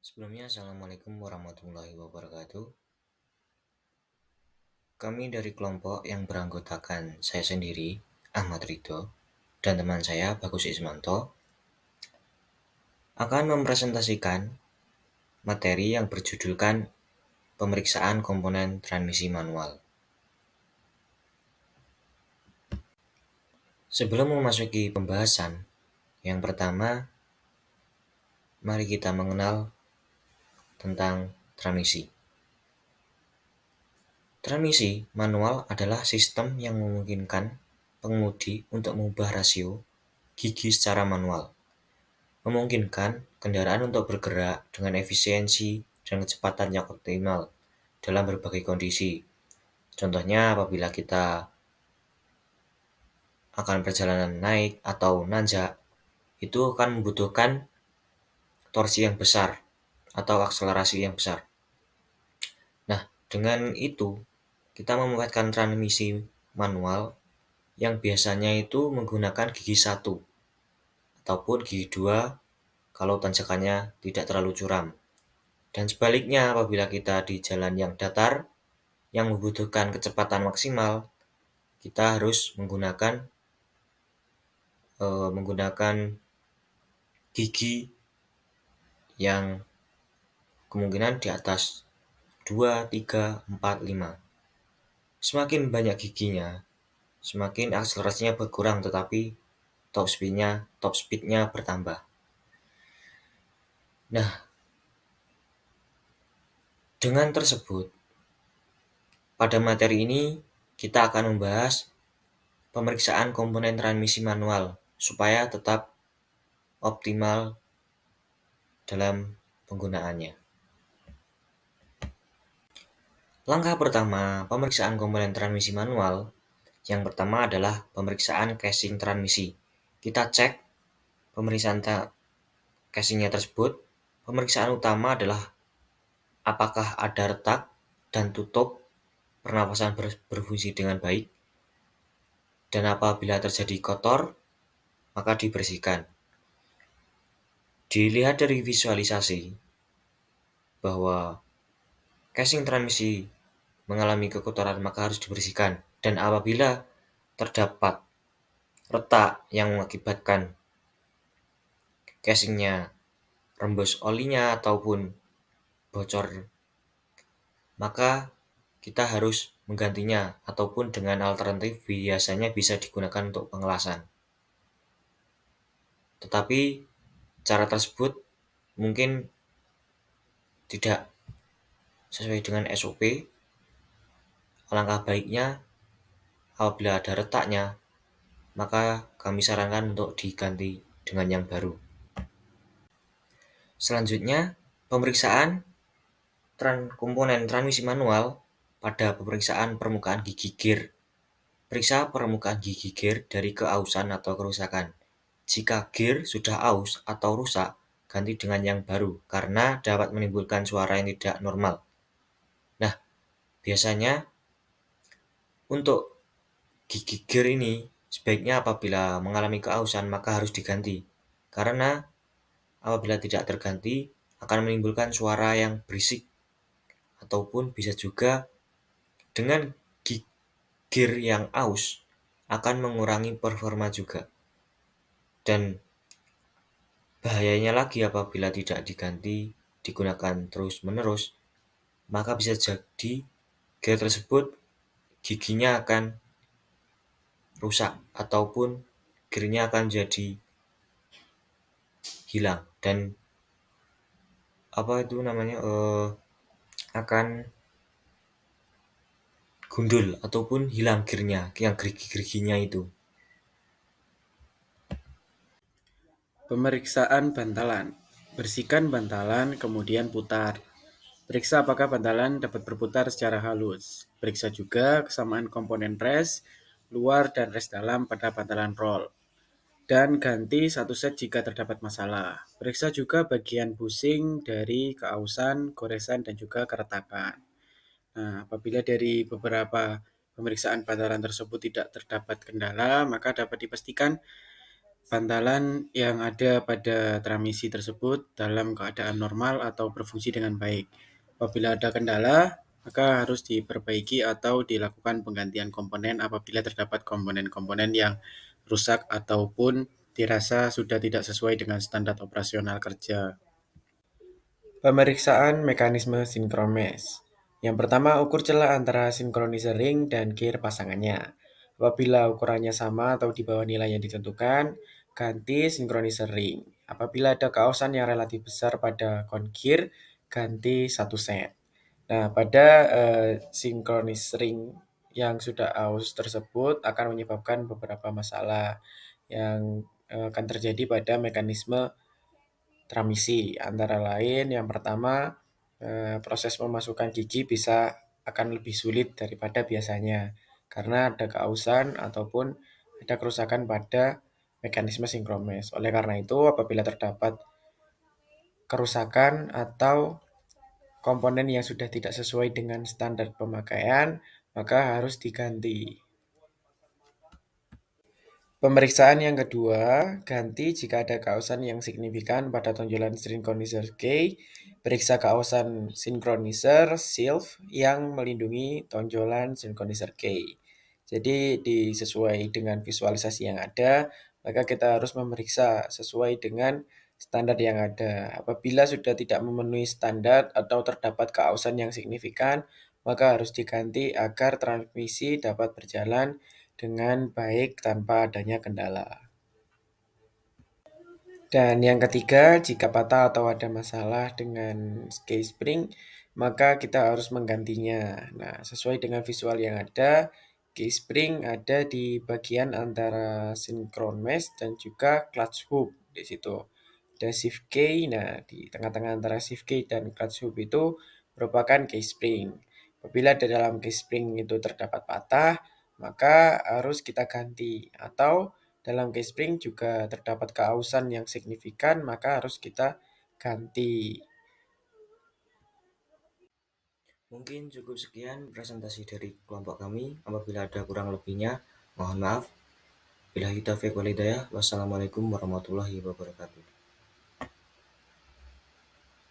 Sebelumnya, Assalamualaikum warahmatullahi wabarakatuh. Kami dari kelompok yang beranggotakan saya sendiri, Ahmad Ridho, dan teman saya, Bagus Ismanto, akan mempresentasikan materi yang berjudulkan pemeriksaan komponen transmisi manual. Sebelum memasuki pembahasan, yang pertama, mari kita mengenal tentang transmisi. Transmisi manual adalah sistem yang memungkinkan pengemudi untuk mengubah rasio gigi secara manual, memungkinkan kendaraan untuk bergerak dengan efisiensi dan kecepatan yang optimal dalam berbagai kondisi. Contohnya apabila kita akan perjalanan naik atau nanjak, itu akan membutuhkan torsi yang besar atau akselerasi yang besar. Nah, dengan itu kita memanfaatkan transmisi manual yang biasanya itu menggunakan gigi 1 ataupun gigi 2 kalau tanjakannya tidak terlalu curam. Dan sebaliknya apabila kita di jalan yang datar yang membutuhkan kecepatan maksimal, kita harus menggunakan gigi yang kemungkinan di atas 2, 3, 4, 5. Semakin banyak giginya, semakin akselerasinya berkurang tetapi top speednya bertambah. Nah, dengan tersebut, pada materi ini kita akan membahas pemeriksaan komponen transmisi manual supaya tetap optimal dalam penggunaannya. Langkah pertama pemeriksaan komponen transmisi manual, yang pertama adalah pemeriksaan casing transmisi. Kita cek pemeriksaan casingnya tersebut. Pemeriksaan utama adalah apakah ada retak dan tutup pernapasan berfungsi dengan baik, dan apabila terjadi kotor, maka dibersihkan. Dilihat dari visualisasi bahwa casing transmisi mengalami kekotoran maka harus dibersihkan, dan apabila terdapat retak yang mengakibatkan casingnya rembes olinya ataupun bocor, maka kita harus menggantinya ataupun dengan alternatif biasanya bisa digunakan untuk pengelasan. Tetapi cara tersebut mungkin tidak sesuai dengan SOP. Alangkah baiknya apabila ada retaknya, maka kami sarankan untuk diganti dengan yang baru. Selanjutnya, pemeriksaan komponen transmisi manual pada pemeriksaan permukaan gigi gear. Periksa permukaan gigi gear dari keausan atau kerusakan. Jika gear sudah aus atau rusak, ganti dengan yang baru karena dapat menimbulkan suara yang tidak normal. Nah, biasanya untuk gigi gear ini sebaiknya apabila mengalami keausan maka harus diganti, karena apabila tidak terganti akan menimbulkan suara yang berisik, ataupun bisa juga dengan gear yang aus akan mengurangi performa juga. Dan bahayanya lagi apabila tidak diganti, digunakan terus-menerus, maka bisa jadi gear tersebut giginya akan rusak ataupun gearnya akan jadi hilang dan akan gundul ataupun hilang gearnya yang gerigi-geriginya itu. Pemeriksaan bantalan. Bersihkan bantalan, kemudian putar. Periksa apakah bantalan dapat berputar secara halus. Periksa juga kesamaan komponen res luar dan res dalam pada bantalan roll. Dan ganti satu set jika terdapat masalah. Periksa juga bagian busing dari keausan, goresan, dan juga keretakan. Nah, apabila dari beberapa pemeriksaan bantalan tersebut tidak terdapat kendala, maka dapat dipastikan bantalan yang ada pada transmisi tersebut dalam keadaan normal atau berfungsi dengan baik. Apabila ada kendala, maka harus diperbaiki atau dilakukan penggantian komponen apabila terdapat komponen-komponen yang rusak ataupun dirasa sudah tidak sesuai dengan standar operasional kerja. Pemeriksaan mekanisme sinkromes. Yang pertama, ukur celah antara sinkronizer ring dan gear pasangannya. Apabila ukurannya sama atau di bawah nilai yang ditentukan, ganti sinkronizer ring. Apabila ada kaosan yang relatif besar pada kon gear, ganti satu set. Nah, pada sinkronis ring yang sudah aus tersebut akan menyebabkan beberapa masalah yang akan terjadi pada mekanisme transmisi. Antara lain yang pertama, proses memasukkan gigi bisa akan lebih sulit daripada biasanya karena ada keausan ataupun ada kerusakan pada mekanisme sinkromes. Oleh karena itu, apabila terdapat kerusakan atau komponen yang sudah tidak sesuai dengan standar pemakaian, maka harus diganti. Pemeriksaan yang kedua, ganti jika ada kaosan yang signifikan pada tonjolan synchronizer key. Periksa kaosan synchronizer shelf yang melindungi tonjolan synchronizer key. Jadi disesuai dengan visualisasi yang ada, maka kita harus memeriksa sesuai dengan standar yang ada. Apabila sudah tidak memenuhi standar atau terdapat kaosan yang signifikan, maka harus diganti agar transmisi dapat berjalan dengan baik tanpa adanya kendala. Dan yang ketiga, jika patah atau ada masalah dengan case spring, maka kita harus menggantinya. Nah, sesuai dengan visual yang ada, case spring ada di bagian antara synchron mesh dan juga clutch hook di situ. Ada shift key, nah di tengah-tengah antara shift key dan clutch hook itu merupakan case spring. Apabila di dalam case spring itu terdapat patah, maka harus kita ganti atau dalam case spring juga terdapat keausan yang signifikan, maka harus kita ganti. Mungkin cukup sekian presentasi dari kelompok kami. Apabila ada kurang lebihnya, mohon maaf. Billahi taufiq wal hidayah. Wassalamualaikum warahmatullahi wabarakatuh.